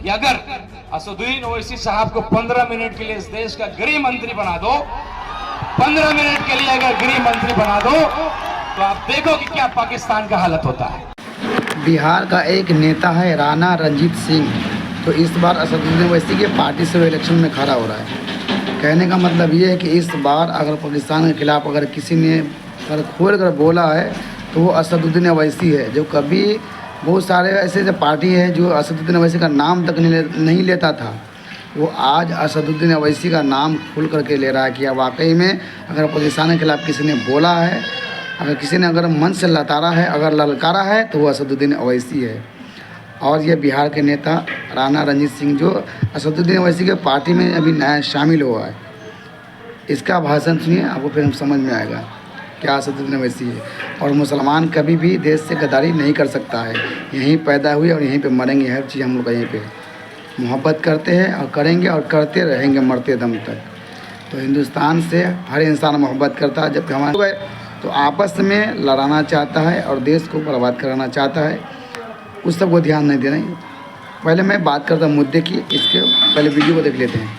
कि अगर असदुद्दीन ओवैसी साहब को 15 मिनट के लिए इस देश का गृह मंत्री बना दो, 15 मिनट के लिए अगर गृह मंत्री बना दो, तो आप देखो कि क्या पाकिस्तान का हालत होता है। बिहार का एक नेता है राणा रणजीत सिंह, तो इस बार असदुद्दीन ओवैसी के पार्टी से वो इलेक्शन में खड़ा हो रहा है। कहने का मतलब ये है कि इस बार अगर पाकिस्तान के खिलाफ अगर किसी ने अगर खोल कर बोला है तो वो असदुद्दीन ओवैसी है। जो कभी बहुत सारे ऐसे जो पार्टी है जो असदुद्दीन ओवैसी का नाम तक नहीं लेता था, वो आज असदुद्दीन ओवैसी का नाम खुल करके ले रहा है कि वाकई में अगर पाकिस्तान के खिलाफ किसी ने बोला है, अगर किसी ने अगर मन से लतारा है, अगर ललकारा है, तो वो असदुद्दीन ओवैसी है। और ये बिहार के नेता राणा रणजीत सिंह जो असदुद्दीन ओवैसी के पार्टी में अभी नया शामिल हुआ है, इसका भाषण सुनिए, आपको फिर समझ में आएगा क्या असदुद्दीन ओवैसी है। और मुसलमान कभी भी देश से गद्दारी नहीं कर सकता है। यहीं पैदा हुए और यहीं पे मरेंगे, हर चीज़ हम लोग का यहीं पे मोहब्बत करते हैं और करेंगे और करते रहेंगे मरते दम तक। तो हिंदुस्तान से हर इंसान मोहब्बत करता है। जब हमारे तो आपस में लड़ाना चाहता है और देश को बर्बाद कराना चाहता है, उस सब को ध्यान नहीं देना। पहले मैं बात करता हूँ मुद्दे की, इसके पहले वीडियो को देख लेते हैं।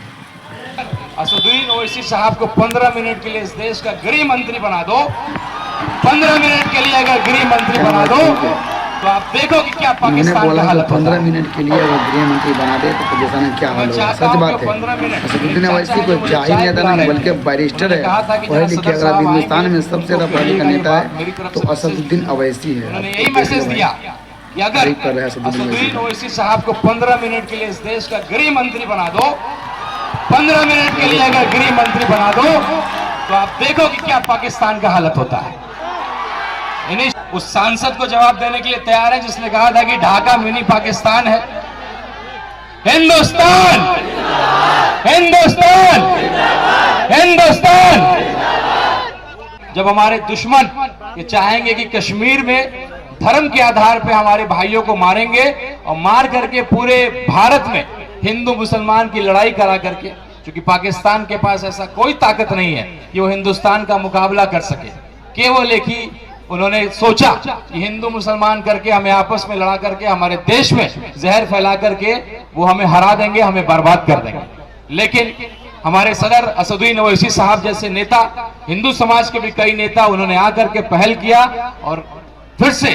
असदुद्दीन ओवैसी साहब को 15 मिनट के लिए इस देश का गृह मंत्री बना दो, 15 मिनट के लिए अगर गृह मंत्री बना दो, तो आप देखो कि क्या पाकिस्तान का हालत होता है। 15 मिनट के लिए अगर गृह मंत्री बना दे तो पाकिस्तान में क्या हाल होगा। सच बात है, असदुद्दीन ओवैसी को जाहिर नेता नहीं बल्कि बैरिस्टर है, पढ़े लिखे। अगर हिंदुस्तान में सबसे ज़्यादा पढ़े लिखा नेता है तो असदुद्दीन ओवैसी है। उन्होंने यही मैसेज दिया कि अगर असदुद्दीन ओवैसी साहब को 15 मिनट के लिए इस देश का गृह मंत्री बना दो, 15 मिनट के लिए अगर गृह मंत्री बना दो, तो आप देखो कि क्या पाकिस्तान का हालत होता है। इन्हीं उस सांसद को जवाब देने के लिए तैयार है जिसने कहा था कि ढाका मिनी पाकिस्तान है। हिंदुस्तान, हिंदुस्तान, हिंदुस्तान। जब हमारे दुश्मन ये चाहेंगे कि कश्मीर में धर्म के आधार पर हमारे भाइयों को मारेंगे और मार करके पूरे भारत में हिंदू मुसलमान की लड़ाई करा करके, क्योंकि पाकिस्तान के पास ऐसा कोई ताकत नहीं है कि वो हिंदुस्तान का मुकाबला कर सके। केवल एक ही उन्होंने सोचा कि हिंदू मुसलमान करके हमें आपस में लड़ा करके हमारे देश में जहर फैला करके वो हमें हरा देंगे, हमें बर्बाद कर देंगे। लेकिन हमारे सदर असदुद्दीन ओवैसी साहब जैसे नेता, हिंदू समाज के भी कई नेता, उन्होंने आकर के पहल किया और फिर से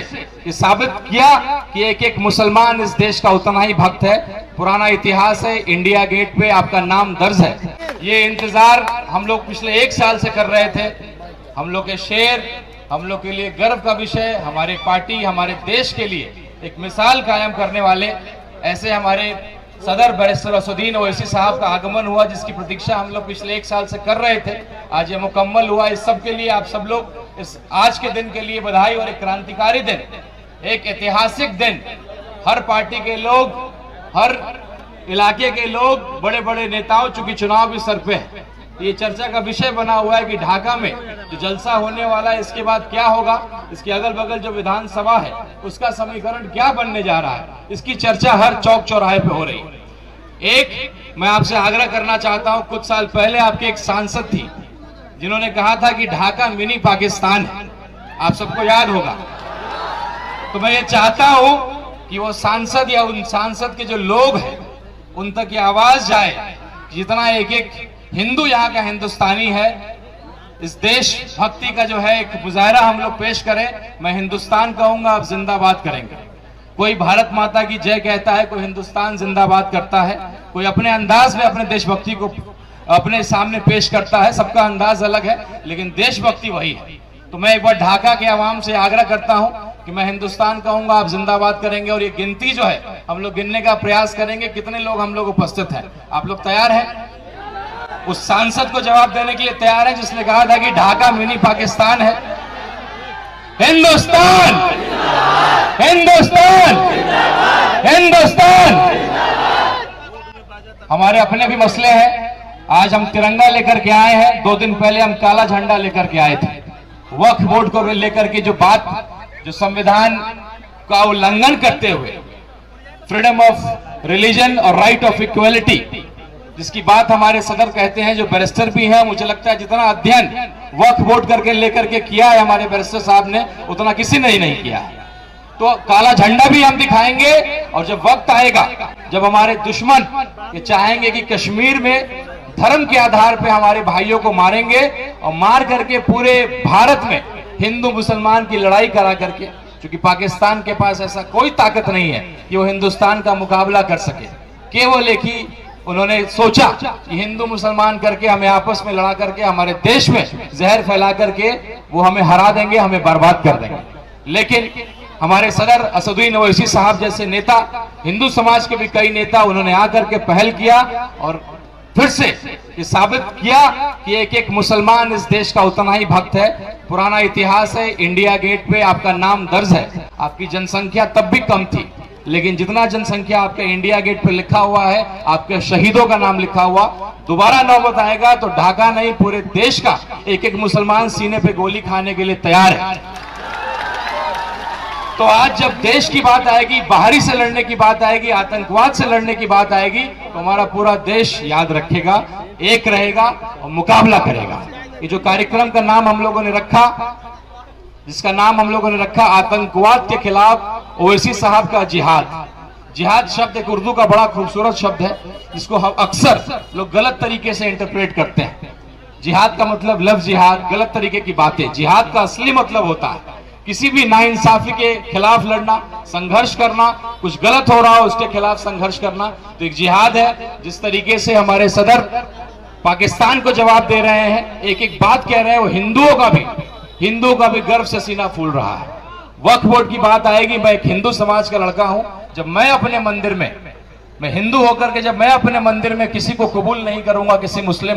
ये साबित किया कि एक एक मुसलमान इस देश का उतना ही भक्त है। पुराना इतिहास है, इंडिया गेट पे आपका नाम दर्ज है। ये इंतजार हम लोग पिछले 1 साल से कर रहे थे। हम लोग के शेर, हम लोग के लिए गर्व का विषय, हमारे पार्टी, हमारे देश के लिए एक मिसाल कायम करने वाले ऐसे हमारे सदर बैरिस्टर असदुद्दीन ओवैसी साहब का आगमन हुआ, जिसकी प्रतीक्षा हम लोग पिछले 1 साल से कर रहे थे। आज ये मुकम्मल हुआ। इस सब के लिए आप सब लोग इस आज के दिन के लिए बधाई। और एक क्रांतिकारी दिन, एक ऐतिहासिक दिन। हर पार्टी के लोग, हर इलाके के लोग, बड़े बड़े नेताओं, चूंकि चुनाव भी सर पे है, ये चर्चा का विषय बना हुआ है कि ढाका में जो जलसा होने वाला है इसके बाद क्या होगा, इसके अगल बगल जो विधानसभा है उसका समीकरण क्या बनने जा रहा है, इसकी चर्चा हर चौक चौराहे पे हो रही है। एक मैं आपसे आग्रह करना चाहता हूं, कुछ साल पहले आपके एक सांसद थी जिन्होंने कहा था कि ढाका मिनी पाकिस्तान है, आप सबको याद होगा। तो मैं ये चाहता हूं कि वो सांसद या उन सांसद के जो लोग हैं उन तक ये आवाज जाए, जितना एक एक हिंदू यहाँ का हिंदुस्तानी है, इस देश भक्ति का जो है एक मुजाहरा हम लोग पेश करें। मैं हिंदुस्तान कहूंगा, आप जिंदाबाद करेंगे। कोई भारत माता की जय कहता है, कोई हिंदुस्तान जिंदाबाद करता है, कोई अपने अंदाज में अपने देशभक्ति को अपने सामने पेश करता है। सबका अंदाज अलग है, लेकिन देशभक्ति वही है। तो मैं एक बार ढाका के आवाम से आग्रह करता हूं कि मैं हिंदुस्तान कहूंगा, आप जिंदाबाद करेंगे। और ये गिनती जो है हम लोग गिनने का प्रयास करेंगे, कितने लोग हम लोग उपस्थित हैं। आप लोग तैयार हैं? उस सांसद को जवाब देने के लिए तैयार है जिसने कहा था कि ढाका मिनी पाकिस्तान है। हिंदुस्तान, हिंदुस्तान, हिंदुस्तान। हमारे अपने भी मसले हैं। आज हम तिरंगा लेकर के आए हैं, 2 दिन पहले हम काला झंडा लेकर के आए थे। वक्फ बोर्ड को लेकर के जो बात, जो संविधान का उल्लंघन करते हुए फ्रीडम ऑफ रिलीजन और राइट ऑफ इक्वलिटी, जिसकी बात हमारे सदर कहते हैं, जो बैरिस्टर भी हैं, मुझे लगता है जितना अध्ययन वक्फ बोर्ड करके लेकर के किया है हमारे बैरिस्टर साहब ने, उतना किसी ने ही नहीं किया है। तो काला झंडा भी हम दिखाएंगे। और जब वक्त आएगा, जब हमारे दुश्मन ये चाहेंगे कि कश्मीर में धर्म के आधार पे हमारे भाइयों को मारेंगे और मार करके पूरे भारत में हिंदू मुसलमान की लड़ाई करा करके, क्योंकि पाकिस्तान के पास ऐसा कोई ताकत नहीं है कि वो हिंदुस्तान का मुकाबला कर सके। केवल एक ही उन्होंने सोचा कि हिंदू मुसलमान करके हमें आपस में लड़ा करके हमारे देश में जहर फैला करके वो हमें हरा देंगे, हमें बर्बाद कर देंगे। लेकिन हमारे सदर असदुद्दीन ओवैसी साहब जैसे नेता, हिंदू समाज के भी कई नेता, उन्होंने आकर के पहल किया और फिर से ये साबित किया कि एक एक मुसलमान इस देश का उतना ही भक्त है। पुराना इतिहास है, इंडिया गेट पे आपका नाम दर्ज है। आपकी जनसंख्या तब भी कम थी, लेकिन जितना जनसंख्या आपके इंडिया गेट पे लिखा हुआ है, आपके शहीदों का नाम लिखा हुआ, दोबारा नौबत आएगा तो ढाका नहीं पूरे देश का एक एक मुसलमान सीने पे गोली खाने के लिए तैयार है। तो आज जब देश की बात आएगी, बाहरी से लड़ने की बात आएगी, आतंकवाद से लड़ने की बात आएगी, तो हमारा पूरा देश याद रखेगा, एक रहेगा और मुकाबला करेगा। ये जो कार्यक्रम का नाम हम लोगों ने रखा, जिसका नाम हम लोगों ने रखा आतंकवाद के खिलाफ ओवैसी साहब का जिहाद। जिहाद शब्द एक उर्दू का बड़ा खूबसूरत शब्द है, जिसको हम अक्सर लोग गलत तरीके से इंटरप्रेट करते हैं। जिहाद का मतलब लफ्ज जिहाद, गलत तरीके की बातें। जिहाद का असली मतलब होता है किसी भी नाइंसाफी के खिलाफ लड़ना, संघर्ष करना, कुछ गलत हो रहा हो उसके खिलाफ संघर्ष करना, तो एक जिहाद है। जिस तरीके से हमारे सदर पाकिस्तान को जवाब दे रहे हैं, एक एक बात कह रहे हैं, वो हिंदुओं का भी गर्व से सीना फूल रहा है। वक्फ बोर्ड की बात आएगी, मैं एक हिंदू समाज का लड़का हूं। जब मैं अपने मंदिर में, मैं हिंदू होकर के जब मैं अपने मंदिर में किसी को कबूल नहीं करूंगा, किसी मुस्लिम